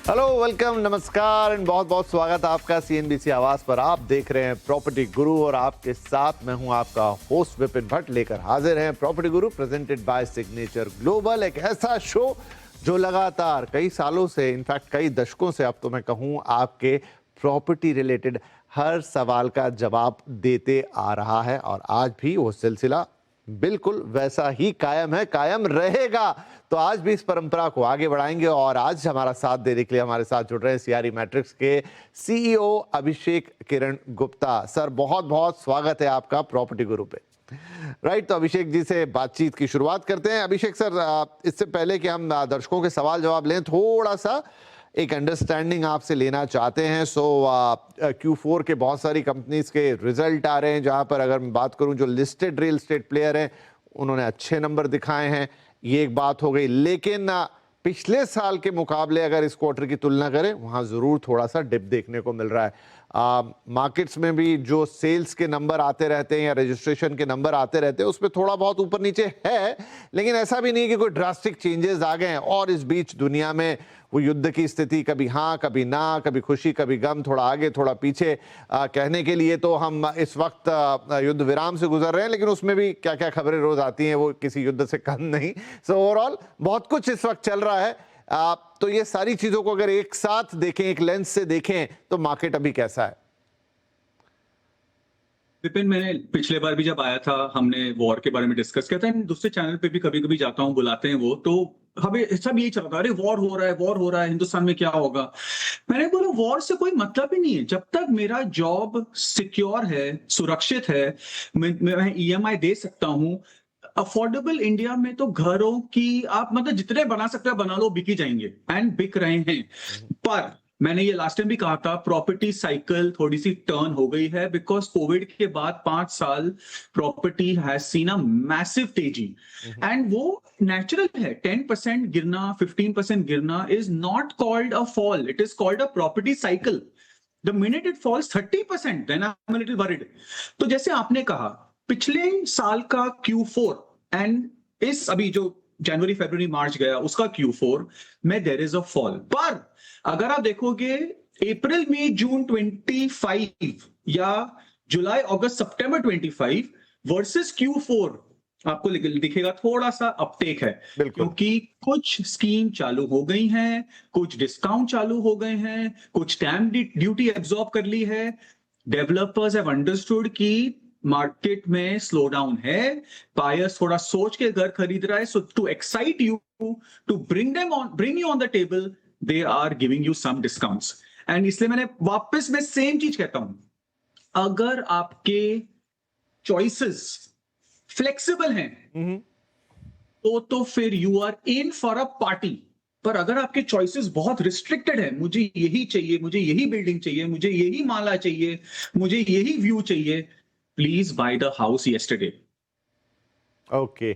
Hello, welcome, नमस्कार and बहुत बहुत स्वागत है आपका सीएनबीसी आवाज पर। आप देख रहे हैं प्रॉपर्टी गुरु और आपके साथ मैं हूं आपका होस्ट विपिन भट्ट। लेकर हाजिर हैं property Guru presented by signature global, एक ऐसा शो जो लगातार कई सालों से, इनफैक्ट कई दशकों से अब तो मैं कहूं, आपके प्रॉपर्टी रिलेटेड हर सवाल का जवाब देते आ रहा है और आज भी वो सिलसिला बिल्कुल वैसा ही कायम है, कायम रहेगा। तो आज भी इस परंपरा को आगे बढ़ाएंगे और आज हमारा साथ देने के लिए हमारे साथ जुड़ रहे हैं सीआरई मैट्रिक्स के सीईओ अभिषेक किरण गुप्ता। सर, बहुत बहुत स्वागत है आपका प्रॉपर्टी गुरु पे। राइट, तो अभिषेक जी से बातचीत की शुरुआत करते हैं। अभिषेक सर, इससे पहले कि हम दर्शकों के सवाल जवाब लें, थोड़ा सा एक अंडरस्टैंडिंग आपसे लेना चाहते हैं। Q4 के बहुत सारी कंपनीज के रिजल्ट आ रहे हैं, जहां पर अगर मैं बात करूं जो लिस्टेड रियल एस्टेट प्लेयर हैं उन्होंने अच्छे नंबर दिखाए हैं, ये एक बात हो गई। लेकिन पिछले साल के मुकाबले अगर इस क्वार्टर की तुलना करें, वहां जरूर थोड़ा सा डिप देखने को मिल रहा है। मार्केट्स में भी जो सेल्स के नंबर आते रहते हैं या रजिस्ट्रेशन के नंबर आते रहते हैं उसमें थोड़ा बहुत ऊपर नीचे है, लेकिन ऐसा भी नहीं कि कोई ड्रास्टिक चेंजेस आ गए हैं। और इस बीच दुनिया में वो युद्ध की स्थिति, कभी हाँ कभी ना, कभी खुशी कभी गम, थोड़ा आगे थोड़ा पीछे, कहने के लिए तो हम इस वक्त युद्ध विराम से गुजर रहे हैं, लेकिन उसमें भी क्या क्या खबरें रोज आती हैं वो किसी युद्ध से कम नहीं। ओवरऑल बहुत कुछ इस वक्त चल रहा है। तो ये सारी चीजों को अगर एक साथ देखें, एक लेंस से देखें, तो मार्केट अभी कैसा है? विपिन, मैंने पिछले बार भी जब आया था हमने वॉर के बारे में डिस्कस किया था। दूसरे चैनल पे भी कभी कभी जाता हूँ, बुलाते हैं वो, तो हमें सब यही चलता है, अरे वॉर हो रहा है, वॉर हो रहा है, हिंदुस्तान में क्या होगा। मैंने बोला वॉर से कोई मतलब ही नहीं है जब तक मेरा जॉब सिक्योर है, सुरक्षित है, मैं ईएमआई दे सकता हूँ। अफोर्डेबल इंडिया में तो घरों की आप मतलब जितने बना सकते हो बना लो, बिक जाएंगे एंड बिक रहे हैं। पर मैंने ये लास्ट टाइम भी कहा था, प्रॉपर्टी साइकिल थोड़ी सी टर्न हो गई है बिकॉज कोविड के बाद 5 साल property has seen a massive तेजी एंड वो नेचुरल है। 10% गिरना, 15% गिरना is not called a fall, it is called a property cycle. The minute it falls 30% then I am a little worried. तो जैसे आपने कहा, पिछले साल का Q4 एंड इस अभी जो जनवरी फरवरी मार्च गया उसका Q4 में देयर इज अ फॉल। पर अगर आप देखोगे अप्रैल मई जून 25 या जुलाई अगस्त सितंबर 25 वर्सेस Q4 आपको दिखेगा थोड़ा सा अपटेक है, क्योंकि कुछ स्कीम चालू हो गई हैं, कुछ डिस्काउंट चालू हो गए हैं, कुछ स्टैंप ड्यूटी एब्जॉर्ब कर ली है। डेवलपर्स हैव अंडरस्टूड कि मार्केट में स्लो डाउन है, बायर्स थोड़ा सोच के घर खरीद रहा है। So to excite you, to bring you on the table, they are giving you some discounts. And इसलिए मैंने वापस मैं सेम चीज कहता हूं, अगर आपके चॉइसेस फ्लेक्सिबल हैं तो फिर you are in for a party. पर अगर आपके चॉइसेस बहुत रिस्ट्रिक्टेड है, मुझे यही चाहिए, मुझे यही बिल्डिंग चाहिए, मुझे यही माला चाहिए, मुझे यही व्यू चाहिए, please by the house yesterday. Okay,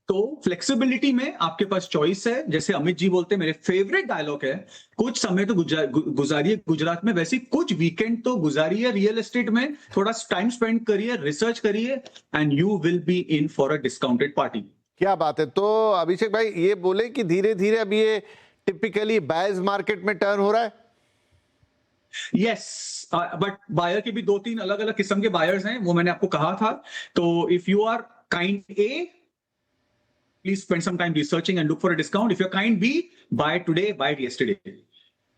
तो फ्लेक्सिबिलिटी में आपके पास चॉइस है। जैसे अमित जी बोलते हैं, मेरे फेवरेट डायलॉग है, कुछ समय तो गुजारिए गुजरात में, वैसे कुछ वीकेंड तो गुजारिए रियल एस्टेट में, थोड़ा टाइम स्पेंड करिए, रिसर्च करिए and you will be in for a discounted party. क्या बात है। तो अभिषेक भाई ये बोले कि धीरे धीरे अब ये टिपिकली बायर्स मार्केट में टर्न हो रहा है। यस, बट बायर के भी 2-3 अलग अलग किस्म के बायर्स हैं, वो मैंने आपको कहा था। तो if you are kind a, please spend some time researching and look for a discount. If you're kind B, buy it today, buy it yesterday.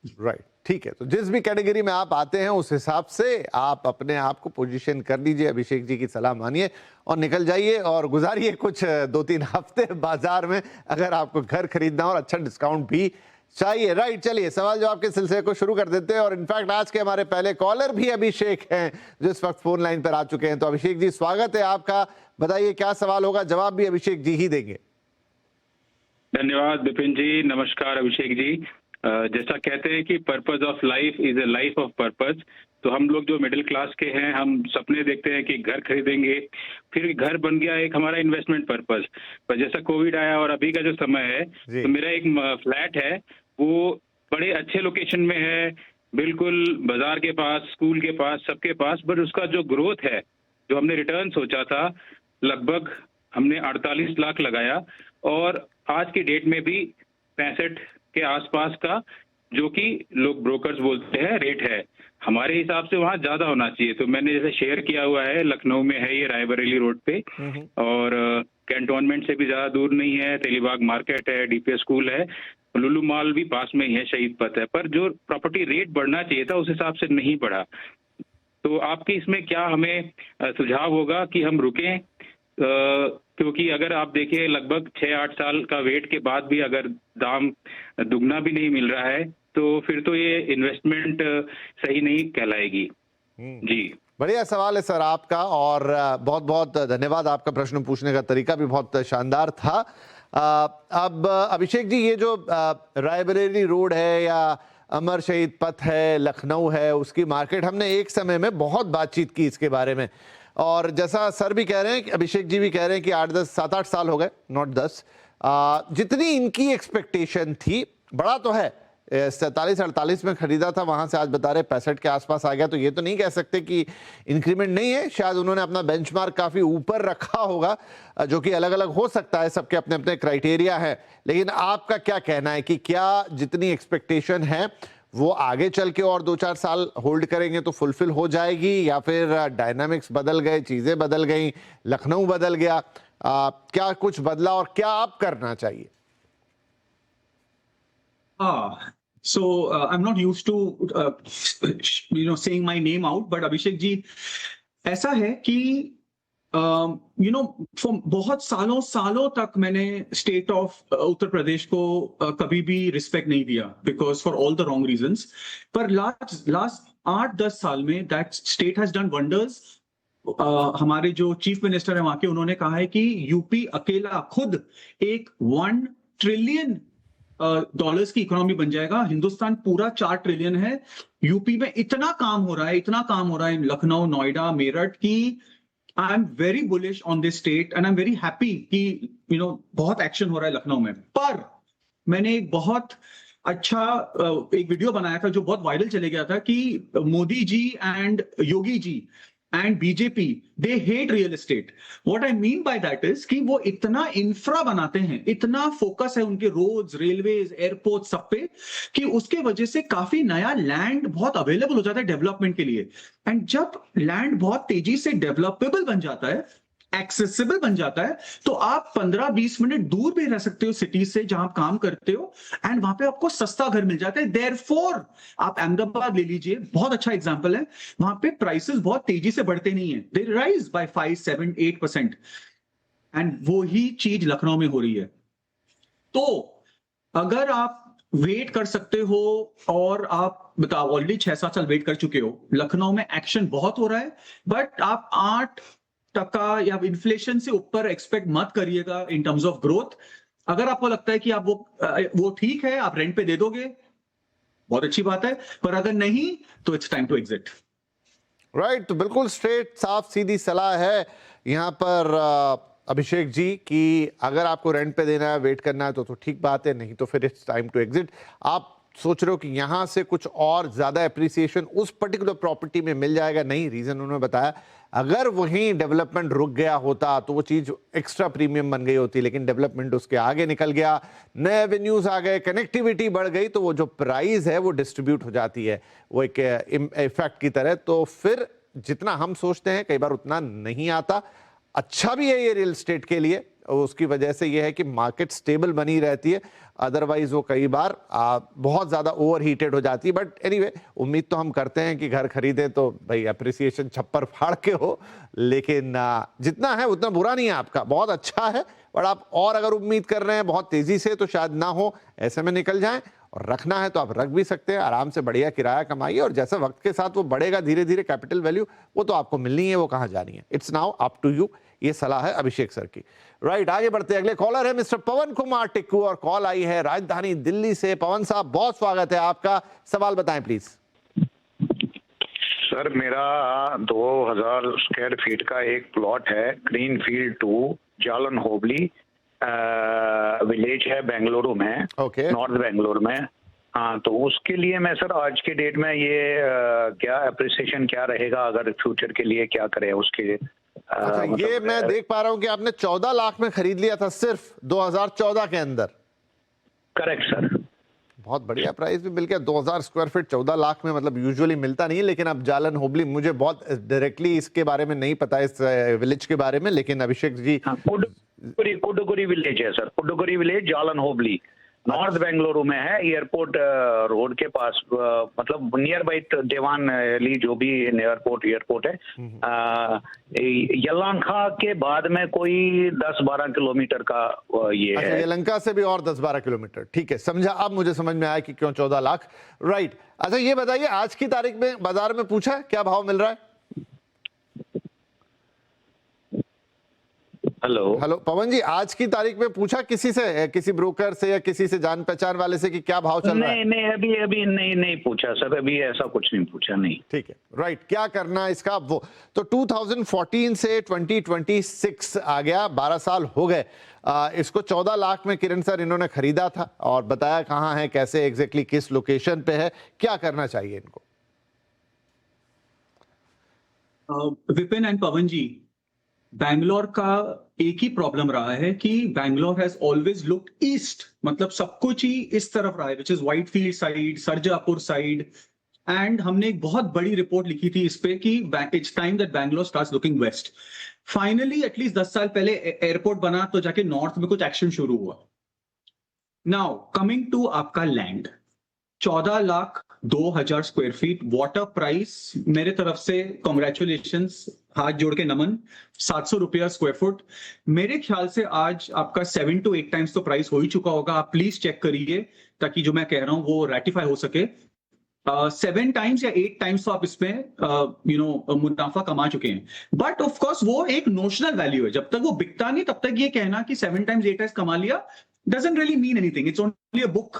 Right, ठीक है। तो जिस भी कैटेगरी में आप आते हैं उस हिसाब से आप अपने आप को पोजीशन कर लीजिए, अभिषेक जी की सलाह मानिए और निकल जाइए और गुजारिए कुछ 2-3 हफ्ते बाजार में, अगर आपको घर खरीदना और अच्छा डिस्काउंट भी चाहिए। राइट, चलिए सवाल जवाब के सिलसिले को शुरू कर देते हैं। और इनफैक्ट आज के हमारे पहले कॉलर भी अभिषेक हैं जो इस वक्त फोन लाइन पर आ चुके हैं। तो अभिषेक जी, स्वागत है आपका, बताइए क्या सवाल होगा, जवाब भी अभिषेक जी ही देंगे। धन्यवाद विपिन जी, नमस्कार अभिषेक जी। जैसा कहते हैं कि purpose of life is a life of purpose, तो हम लोग जो मिडिल क्लास के हैं, हम सपने देखते हैं कि घर खरीदेंगे, फिर घर बन गया एक हमारा इन्वेस्टमेंट पर्पस। पर जैसा कोविड आया और अभी का जो समय है, तो मेरा एक फ्लैट है, वो बड़े अच्छे लोकेशन में है, बिल्कुल बाजार के पास, स्कूल के पास, सबके पास। बट उसका जो ग्रोथ है, जो हमने रिटर्न सोचा था, लगभग हमने 48 लाख लगाया और आज की डेट में भी 65 के आसपास का जो कि लोग ब्रोकर्स बोलते हैं रेट है, हमारे हिसाब से वहाँ ज्यादा होना चाहिए। तो मैंने जैसे शेयर किया हुआ है, लखनऊ में है ये, रायबरेली रोड पे, और कैंटोनमेंट से भी ज्यादा दूर नहीं है, तेलीबाग मार्केट है, डीपीएस स्कूल है, लुलु मॉल भी पास में ही है, शहीद पथ है। पर जो प्रॉपर्टी रेट बढ़ना चाहिए था उस हिसाब से नहीं बढ़ा। तो आपकी इसमें क्या हमें सुझाव होगा कि हम रुकें? क्योंकि अगर आप देखिए लगभग 6-8 साल का वेट के बाद भी अगर दाम दुगना भी नहीं मिल रहा है तो फिर तो ये इन्वेस्टमेंट सही नहीं कहलाएगी। जी, बढ़िया सवाल है सर आपका, और बहुत बहुत धन्यवाद। आपका प्रश्न पूछने का तरीका भी बहुत शानदार था। अब अभिषेक जी, ये जो रायबरेली रोड है या अमर शहीद पथ है, लखनऊ है, उसकी मार्केट हमने एक समय में बहुत बातचीत की इसके बारे में, और जैसा सर भी कह रहे हैं, अभिषेक जी भी कह रहे हैं कि 7-8 साल हो गए, नॉट 10। जितनी इनकी एक्सपेक्टेशन थी, बड़ा तो है, 47-48 में खरीदा था, वहां से आज बता रहे 65 के आसपास आ गया, तो ये तो नहीं कह सकते कि इंक्रीमेंट नहीं है। शायद उन्होंने अपना बेंचमार्क काफी ऊपर रखा होगा, जो कि अलग अलग हो सकता है, सबके अपने अपने क्राइटेरिया है। लेकिन आपका क्या कहना है कि क्या जितनी एक्सपेक्टेशन है वो आगे चल के और 2-4 साल होल्ड करेंगे तो फुलफिल हो जाएगी, या फिर डायनामिक्स बदल गए, चीजें बदल गई, लखनऊ बदल गया, क्या कुछ बदला और क्या आप करना चाहिए? So I'm not used to saying my name out, but Abhishek ji, ऐसा है कि बहुत सालों तक मैंने स्टेट ऑफ उत्तर प्रदेश को कभी भी रिस्पेक्ट नहीं दिया, because for all the wrong reasons. पर लास्ट 8-10 साल में that state has done wonders. हमारे जो चीफ मिनिस्टर है वहां के, उन्होंने कहा है कि यूपी अकेला खुद एक 1 ट्रिलियन डॉलर्स की इकोनॉमी बन जाएगा। हिंदुस्तान पूरा 4 ट्रिलियन है। यूपी में इतना काम हो रहा है इन लखनऊ, नोएडा, मेरठ की I am very bullish on this state and I am very happy कि बहुत एक्शन हो रहा है लखनऊ में। पर मैंने एक बहुत अच्छा एक वीडियो बनाया था जो बहुत वायरल चले गया था कि Modi ji and Yogi ji and BJP, they hate real estate. What I mean by that is कि वो इतना इंफ्रा बनाते हैं, इतना फोकस है उनके रोड्स, रेलवेज, एयरपोर्ट सब पे, कि उसके वजह से काफी नया लैंड बहुत अवेलेबल हो जाता है डेवलपमेंट के लिए। एंड जब लैंड बहुत तेजी से डेवलपेबल बन जाता है, एक्सेसिबल बन जाता है, तो आप 15-20 मिनट दूर भी रह सकते हो सिटी से जहां आप काम करते हो, एंड वहां पे आपको सस्ता घर मिल जाता है। देयरफॉर आप अहमदाबाद ले लीजिए, बहुत अच्छा एग्जांपल है, वहां पे प्राइसेस बहुत तेजी से बढ़ते नहीं है, दे राइज बाय 5-7-8%, एंड वो ही चीज लखनऊ में हो रही है। तो अगर आप वेट कर सकते हो, और आप बताओ ऑलरेडी 6-7 साल वेट कर चुके हो, लखनऊ में एक्शन बहुत हो रहा है, बट आप 8% या इन्फ्लेशन से ऊपर एक्सपेक्ट मत करिएगा इन टर्म्स ऑफ ग्रोथ। अगर आपको लगता है कि आप वो ठीक है, आप रेंट पे दे दोगे, बहुत अच्छी बात है, पर अगर नहीं तो it's time to exit. Right, तो बिल्कुल स्ट्रेट, साफ सीधी सलाह है यहाँ पर अभिषेक जी कि अगर आपको रेंट पे देना है, वेट करना है तो ठीक बात है, नहीं तो फिर इट्स टाइम टू एग्जिट। आप सोच रहे हो कि यहाँ से कुछ और ज्यादा एप्रिसिएशन उस पर्टिकुलर प्रॉपर्टी में मिल जाएगा, नहीं, रीजन उन्होंने बताया, अगर वहीं डेवलपमेंट रुक गया होता तो वो चीज एक्स्ट्रा प्रीमियम बन गई होती, लेकिन डेवलपमेंट उसके आगे निकल गया, नए एवेन्यूज आ गए, कनेक्टिविटी बढ़ गई, तो वो जो प्राइस है वो डिस्ट्रीब्यूट हो जाती है, वो एक इफेक्ट की तरह। तो फिर जितना हम सोचते हैं कई बार उतना नहीं आता। अच्छा भी है ये रियल एस्टेट के लिए, उसकी वजह से ये है कि मार्केट स्टेबल बनी रहती है, अदरवाइज वो कई बार बहुत ज़्यादा ओवर हीटेड हो जाती है। बट एनीवे, उम्मीद तो हम करते हैं कि घर खरीदें तो भाई अप्रिसिएशन छप्पर फाड़ के हो, लेकिन जितना है उतना बुरा नहीं है, आपका बहुत अच्छा है, बट आप और अगर उम्मीद कर रहे हैं बहुत तेज़ी से तो शायद ना हो, ऐसे में निकल जाएं। और रखना है तो आप रख भी सकते हैं, आराम से बढ़िया किराया कमाइए, और जैसे वक्त के साथ वो बढ़ेगा धीरे धीरे कैपिटल वैल्यू, वो तो आपको मिलनी है, वो कहाँ जानी है, it's now up to you. ये सलाह है अभिषेक सर की। राइट, आगे बढ़ते हैं, अगले कॉलर है मिस्टर पवन कुमार टिक्कू, और कॉल आई है राजधानी दिल्ली से। पवन साहब, बहुत स्वागत है आपका, सवाल बताएं प्लीज। सर, मेरा 2000 स्क्वायर फीट का एक प्लॉट है, ग्रीन फील्ड 2, जालन होबली विलेज है, बेंगलुरु में, नॉर्थ बेंगलुरु में। हाँ, तो उसके लिए मैं सर आज के डेट में ये क्या अप्रिसिएशन क्या रहेगा, अगर फ्यूचर के लिए क्या करें उसके? अच्छा, ये मैं देख पा रहा हूँ कि आपने 14 लाख में खरीद लिया था सिर्फ 2014 के अंदर। Correct sir. बहुत बढ़िया प्राइस भी मिल गया। 2000 स्क्वायर फीट 14 लाख में, मतलब यूजुअली मिलता नहीं है। लेकिन अब जालन होबली, मुझे बहुत डायरेक्टली इसके बारे में नहीं पता, इस विलेज के बारे में, लेकिन अभिषेक जी कुडुगुरी विलेज है सर, कुडुगुरी विलेज जालन होबली, नॉर्थ बेंगलुरु में है, एयरपोर्ट रोड के पास, मतलब नियर बाई देवान ली जो भी एयरपोर्ट है, यलहंका के बाद में कोई 10-12 किलोमीटर का ये अच्छा, है। यलहंका से भी और 10-12 किलोमीटर, ठीक है, समझा। अब मुझे समझ में आया कि क्यों 14 लाख, राइट। अच्छा ये बताइए, आज की तारीख में बाजार में पूछा क्या भाव मिल रहा है? हेलो पवन जी, आज की तारीख में पूछा किसी से, किसी ब्रोकर से या किसी से जान पहचान वाले से कि क्या भाव चल रहा है? नहीं, अभी नहीं पूछा सर, अभी ऐसा कुछ नहीं पूछा, नहीं। ठीक है, राइट। क्या करना है इसका वो तो 2014 से 2026 आ गया, 12 साल हो गए। इसको 14 लाख में किरण सर इन्होंने खरीदा था और बताया कहाँ है, कैसे, एग्जैक्टली किस लोकेशन पे है, क्या करना चाहिए इनको? विपिन एंड पवन जी, बैंगलोर का एक ही प्रॉब्लम रहा है कि Bangalore has always looked east, मतलब सब कुछ ही इस तरफ रहा है, which is Whitefield side, Sarjapur side. And हमने एक बहुत बड़ी रिपोर्ट लिखी थी इस पे कि it's time that Bangalore starts looking west. Finally at least 10 साल पहले एयरपोर्ट बना तो जाके नॉर्थ में कुछ एक्शन शुरू हुआ। नाउ कमिंग टू आपका land, 14,02,000 square feet, water price मेरे तरफ से कॉन्ग्रेचुलेशंस, हाथ जोड़ के नमन, 700 रुपया स्क्वायर फुट। मेरे ख्याल से आज आपका 7 to 8 टाइम्स तो प्राइस हो ही चुका होगा। आप प्लीज चेक करिए ताकि जो मैं कह रहा हूं वो रेटिफाई हो सके। 7 टाइम्स या 8 टाइम्स तो आप इसमें मुनाफा कमा चुके हैं। बट ऑफ कोर्स वो एक नोशनल वैल्यू है, जब तक वो बिकता नहीं तब तक ये कहना कि 7 टाइम्स 8 टाइम्स कमा लिया doesn't really mean anything. It's only a book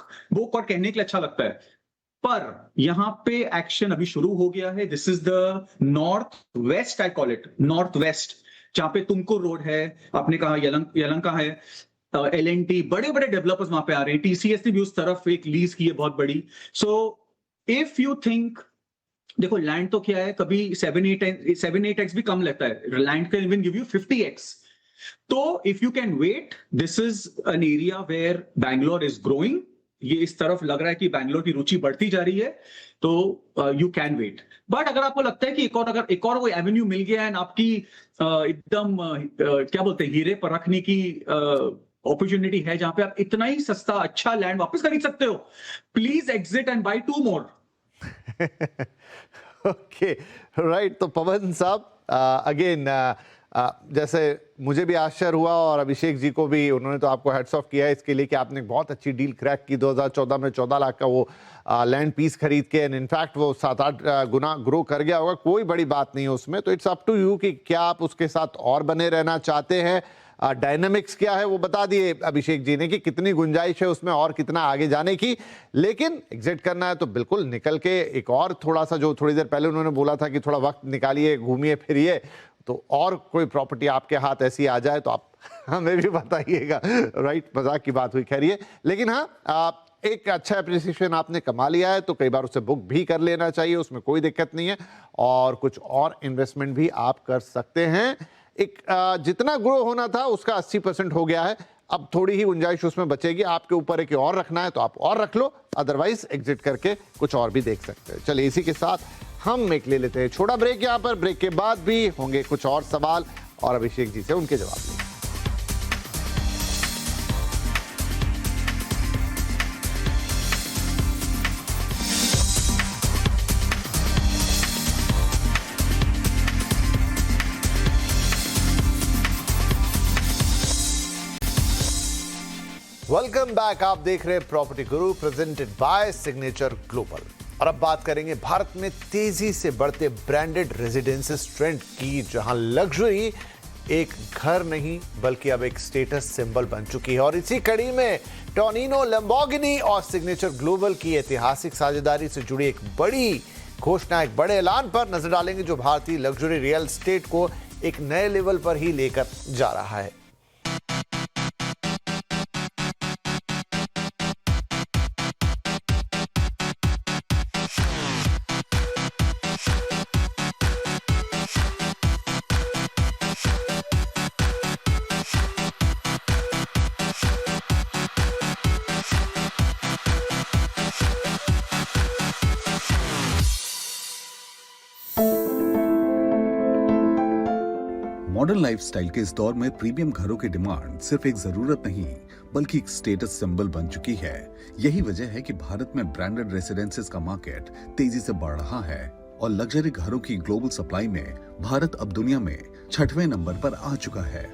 और कहने के लिए अच्छा लगता है। पर यहां पे एक्शन अभी शुरू हो गया है। This is the north west, I call it north west, जहां पे तुमकुर रोड है, आपने कहा यलहंका है, LNT, बड़े बड़े डेवलपर्स वहां पे आ रहे हैं, TCS ने भी उस तरफ एक लीज की है बहुत बड़ी। सो इफ यू थिंक, देखो लैंड तो क्या है, कभी 7-8x भी कम लेता है, land can even give you 50x। तो if you can wait, this is an area where Bangalore is growing. ये इस तरफ लग रहा है कि बैंगलोर की रुचि बढ़ती जा रही है, तो यू कैन वेट। बट अगर आपको लगता है कि एक और कोई एवेन्यू मिल गया है, आपकी एकदम क्या बोलते हैं, हीरे पर रखने की अपॉर्चुनिटी है, जहां पे आप इतना ही सस्ता अच्छा लैंड वापस खरीद सकते हो, please exit and buy 2 more। Okay, right. तो पवन साहब, अगेन जैसे मुझे भी आश्चर्य हुआ और अभिषेक जी को भी, उन्होंने तो आपको हेड्स ऑफ किया है इसके लिए कि आपने एक बहुत अच्छी डील क्रैक की 2014 में 14 लाख का वो लैंड पीस खरीद के, एंड इनफैक्ट वो 7-8 गुना ग्रो कर गया होगा। कोई बड़ी बात नहीं है उसमें, तो इट्स अप टू यू कि क्या आप उसके साथ और बने रहना चाहते हैं। डायनामिक्स क्या है वो बता दिए अभिषेक जी ने कि कितनी गुंजाइश है उसमें और कितना आगे जाने की। लेकिन एग्जिट करना है तो बिल्कुल निकल के एक और थोड़ा सा, जो थोड़ी देर पहले उन्होंने बोला था कि थोड़ा वक्त निकालिए, घूमिए फिरिए, तो और कोई प्रॉपर्टी आपके हाथ ऐसी आ जाए तो आप हमें भी बताइएगा, राइट। मजाक की बात हुई, खैरिए। लेकिन हाँ, एक अच्छा एप्रिसिएशन आपने कमा लिया है तो कई बार उसे बुक भी कर लेना चाहिए, उसमें कोई दिक्कत नहीं है। और कुछ और इन्वेस्टमेंट भी आप कर सकते हैं। एक जितना ग्रो होना था उसका 80% हो गया है, अब थोड़ी ही गुंजाइश उसमें बचेगी। आपके ऊपर एक और रखना है तो आप और रख लो, अदरवाइज एग्जिट करके कुछ और भी देख सकते हैं। चलिए इसी के साथ हम एक ले लेते हैं छोटा ब्रेक। यहाँ पर ब्रेक के बाद भी होंगे कुछ और सवाल और अभिषेक जी से उनके जवाब लेंगे। वेलकम बैक, आप देख रहे हैं property Guru presented by signature global. और अब बात करेंगे भारत में तेजी से बढ़ते ब्रांडेड रेजिडेंसेस ट्रेंड की, जहां लग्जरी एक घर नहीं बल्कि अब एक स्टेटस सिंबल बन चुकी है। और इसी कड़ी में टोनिनो, लैम्बोर्गिनी और सिग्नेचर ग्लोबल की ऐतिहासिक साझेदारी से जुड़ी एक बड़ी घोषणा, एक बड़े ऐलान पर नजर डालेंगे, जो भारतीय लग्जरी रियल एस्टेट को एक नए लेवल पर ही लेकर जा रहा है। मॉडर्न लाइफस्टाइल के इस दौर में प्रीमियम घरों की डिमांड सिर्फ एक जरूरत नहीं बल्कि एक स्टेटस सिंबल बन चुकी है। यही वजह है कि भारत में ब्रांडेड रेसिडेंसेस का मार्केट तेजी से बढ़ रहा है और लग्जरी घरों की ग्लोबल सप्लाई में भारत अब दुनिया में 6वें नंबर पर आ चुका है।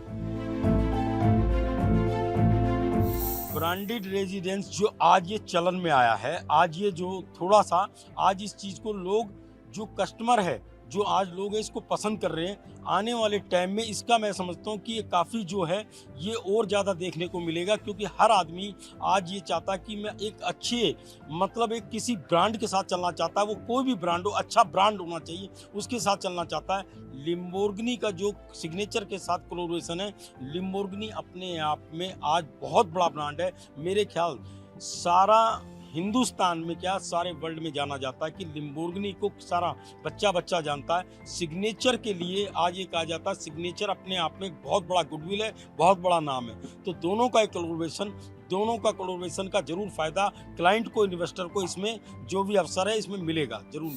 ब्रांडेड रेजिडेंस जो आज ये चलन में आया है, आज ये जो थोड़ा सा आज इस चीज को लोग जो कस्टमर है जो आज लोग हैं इसको पसंद कर रहे हैं। आने वाले टाइम में इसका मैं समझता हूँ कि ये काफ़ी जो है ये और ज़्यादा देखने को मिलेगा, क्योंकि हर आदमी आज ये चाहता है कि मैं एक अच्छे मतलब एक किसी ब्रांड के साथ चलना चाहता है। वो कोई भी ब्रांड हो, अच्छा ब्रांड होना चाहिए, उसके साथ चलना चाहता है। लिम्बोर्गिनी का जो सिग्नेचर के साथ कोलैबोरेशन है, लिम्बोर्गिनी अपने आप में आज बहुत बड़ा ब्रांड है। मेरे ख्याल सारा हिंदुस्तान में क्या सारे वर्ल्ड में जाना जाता है कि लिम्बोर्गिनी को सारा बच्चा जानता है। सिग्नेचर के लिए आज ये कहा जाता है सिग्नेचर अपने आप में एक बहुत बड़ा गुडविल है, बहुत बड़ा नाम है। तो दोनों का कोलैबोरेशन का जरूर फायदा क्लाइंट को, इन्वेस्टर को इसमें जो भी अवसर है इसमें मिलेगा जरूर।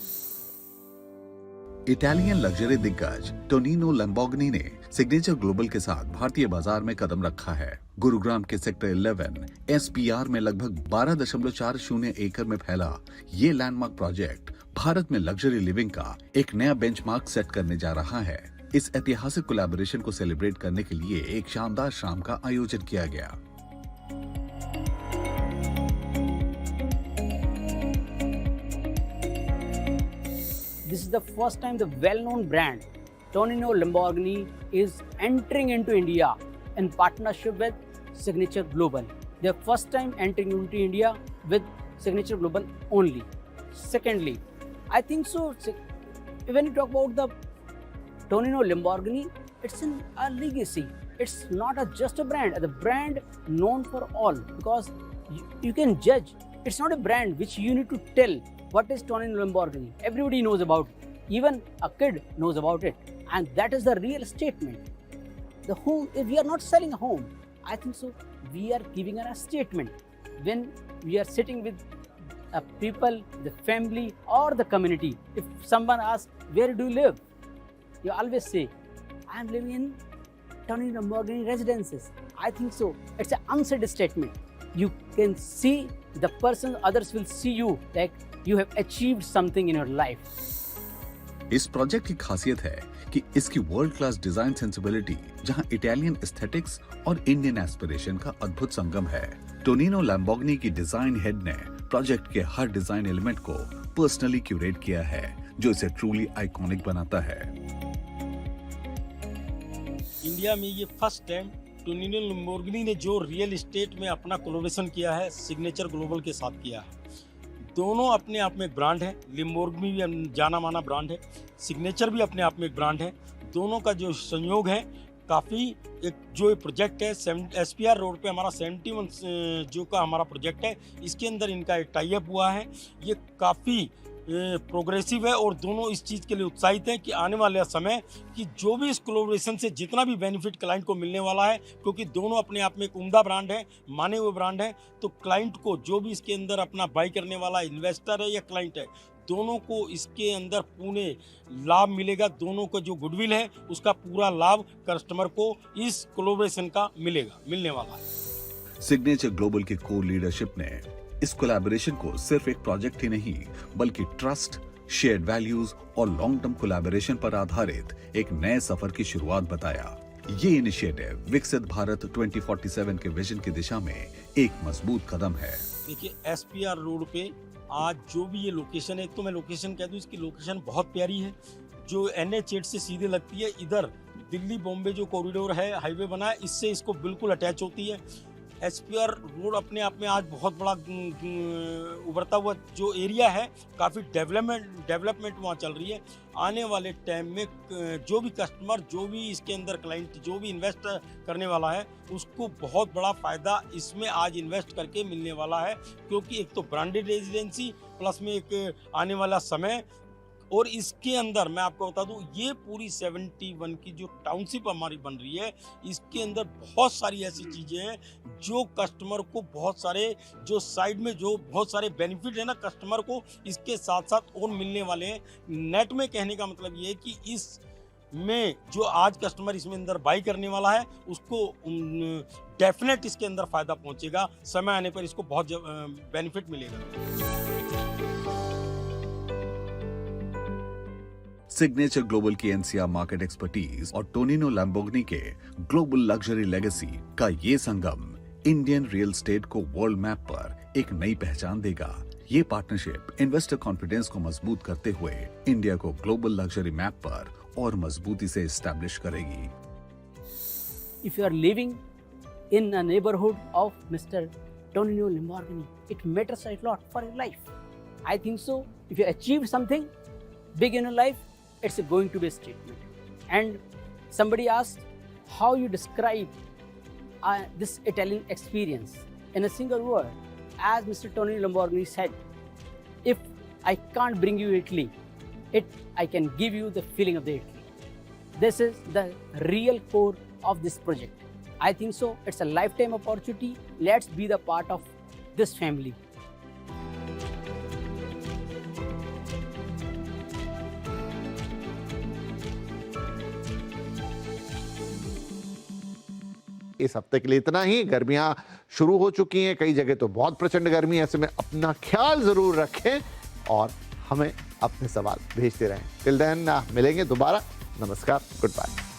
इटालियन लग्जरी दिग्गज टोनिनो लैम्बोर्गिनी ने सिग्नेचर ग्लोबल के साथ भारतीय बाजार में कदम रखा है। गुरुग्राम के सेक्टर 11 SPR में लगभग 12.40 एकड़ में फैला ये लैंडमार्क प्रोजेक्ट भारत में लग्जरी लिविंग का एक नया बेंचमार्क सेट करने जा रहा है। इस ऐतिहासिक कोलैबोरेशन को सेलिब्रेट करने के लिए एक शानदार शाम का आयोजन किया गया। This is the first time the well-known brand Tonino Lamborghini is entering into India in partnership with Signature Global. Their first time entering into India with Signature Global only. Secondly, I think so when you talk about the Tonino Lamborghini, it's a legacy. It's not just a brand, the brand known for all, because you can judge. It's not a brand which you need to tell what is Tonino Lamborghini. Everybody knows about it. Even a kid knows about it. And that is the real statement. The home, if we are not selling a home, I think so we are giving a statement. When we are sitting with people, the family or the community, if someone asks, where do you live? You always say, I am living in Tonino Lamborghini residences. I think so. It's an unsaid statement. You can see the person, others will see you like you have achieved something in your life. इस project की खासियत है कि इसकी world class design sensibility, जहां Italian aesthetics और Indian aspiration का अद्भुत संगम है। टोनिनो लैम्बोर्गिनी की डिजाइन हेड ने प्रोजेक्ट के हर डिजाइन एलिमेंट को पर्सनली क्यूरेट किया है, जो इसे ट्रूली आइकॉनिक बनाता है। इंडिया में ये फर्स्ट टाइम टोनिनो लैम्बोर्गिनी ने जो रियल एस्टेट में अपना कोलैबोरेशन किया है, सिग्नेचर ग्लोबल के साथ किया है। दोनों अपने आप में एक ब्रांड है। लिम्बोर्गिनी भी जाना माना ब्रांड है, सिग्नेचर भी अपने आप में एक ब्रांड है। दोनों का जो संयोग है काफ़ी, एक जो प्रोजेक्ट है SPR रोड पे हमारा 71 जो का हमारा प्रोजेक्ट है, इसके अंदर इनका एक टाई अप हुआ है। ये काफ़ी प्रोग्रेसिव है और दोनों इस चीज़ के लिए उत्साहित हैं कि आने वाले समय कि जो भी इस कोलैबोरेशन से जितना भी बेनिफिट क्लाइंट को मिलने वाला है, क्योंकि दोनों अपने आप में एक उम्दा ब्रांड है, माने हुए ब्रांड है, तो क्लाइंट को जो भी इसके अंदर अपना बाई करने वाला इन्वेस्टर है या क्लाइंट है, दोनों को इसके अंदर पूरे लाभ मिलेगा। दोनों का जो गुडविल है उसका पूरा लाभ कस्टमर को इस कोलैबोरेशन का मिलने वाला है। सिग्नेचर ग्लोबल की कोर लीडरशिप ने इस कोलैबोरेशन को सिर्फ एक प्रोजेक्ट ही नहीं बल्कि ट्रस्ट, शेयर्ड वैल्यूज और लॉन्ग टर्म कोलैबोरेशन पर आधारित एक नए सफर की शुरुआत बताया। ये इनिशिएटिव विकसित भारत 2047 के विजन की दिशा में एक मजबूत कदम है। देखिए SPR रोड पे आज जो भी ये लोकेशन है, तो मैं लोकेशन कह दूं, इसकी लोकेशन बहुत प्यारी है, जो NH8 से सीधे लगती है। इधर दिल्ली बॉम्बे जो कॉरिडोर है, हाईवे बना है, इससे इसको बिल्कुल अटैच होती है। SPR रोड अपने आप में आज बहुत बड़ा उभरता हुआ जो एरिया है, काफ़ी डेवलपमेंट वहाँ चल रही है। आने वाले टाइम में जो भी कस्टमर, जो भी इसके अंदर क्लाइंट, जो भी इन्वेस्ट करने वाला है, उसको बहुत बड़ा फ़ायदा इसमें आज इन्वेस्ट करके मिलने वाला है, क्योंकि एक तो ब्रांडेड रेजिडेंसी प्लस में एक आने वाला समय, और इसके अंदर मैं आपको बता दूं, ये पूरी 71 की जो टाउनशिप हमारी बन रही है, इसके अंदर बहुत सारी ऐसी चीज़ें हैं जो कस्टमर को बहुत सारे जो साइड में जो बहुत सारे बेनिफिट है ना कस्टमर को, इसके साथ साथ और मिलने वाले हैं। नेट में कहने का मतलब ये है कि इस में जो आज कस्टमर इसमें अंदर बाई करने वाला है उसको डेफिनेट इसके अंदर फायदा पहुंचेगा। समय आने पर इसको बहुत बेनिफिट मिलेगा। सिग्नेचर ग्लोबल की एनसीआर मार्केट एक्सपर्टीज और टोनिनो लैम्बोर्गिनी के ग्लोबल लग्जरी लेगेसी का ये संगम इंडियन रियल एस्टेट को वर्ल्ड मैप पर एक नई पहचान देगा। ये पार्टनरशिप इन्वेस्टर कॉन्फिडेंस को मजबूत करते हुए इंडिया को ग्लोबल लग्जरी मैप पर और मजबूती से एस्टैब्लिश करेगी। If you are living in a neighborhood of Mr. Tonino Lamborghini, it matters a lot for your life. I think so. If you achieve something big in your life, it's going to be a statement. And somebody asked how you describe this Italian experience in a single word. As Mr. Tonino Lamborghini said, if I can't bring you Italy, I can give you the feeling of the Italy. This is the real core of this project. I think so. It's a lifetime opportunity. Let's be the part of this family. इस हफ्ते के लिए इतना ही। गर्मियां शुरू हो चुकी हैं, कई जगह तो बहुत प्रचंड गर्मी है। ऐसे में अपना ख्याल जरूर रखें और हमें अपने सवाल भेजते रहें। टिल देन मिलेंगे दोबारा। नमस्कार, गुड बाय।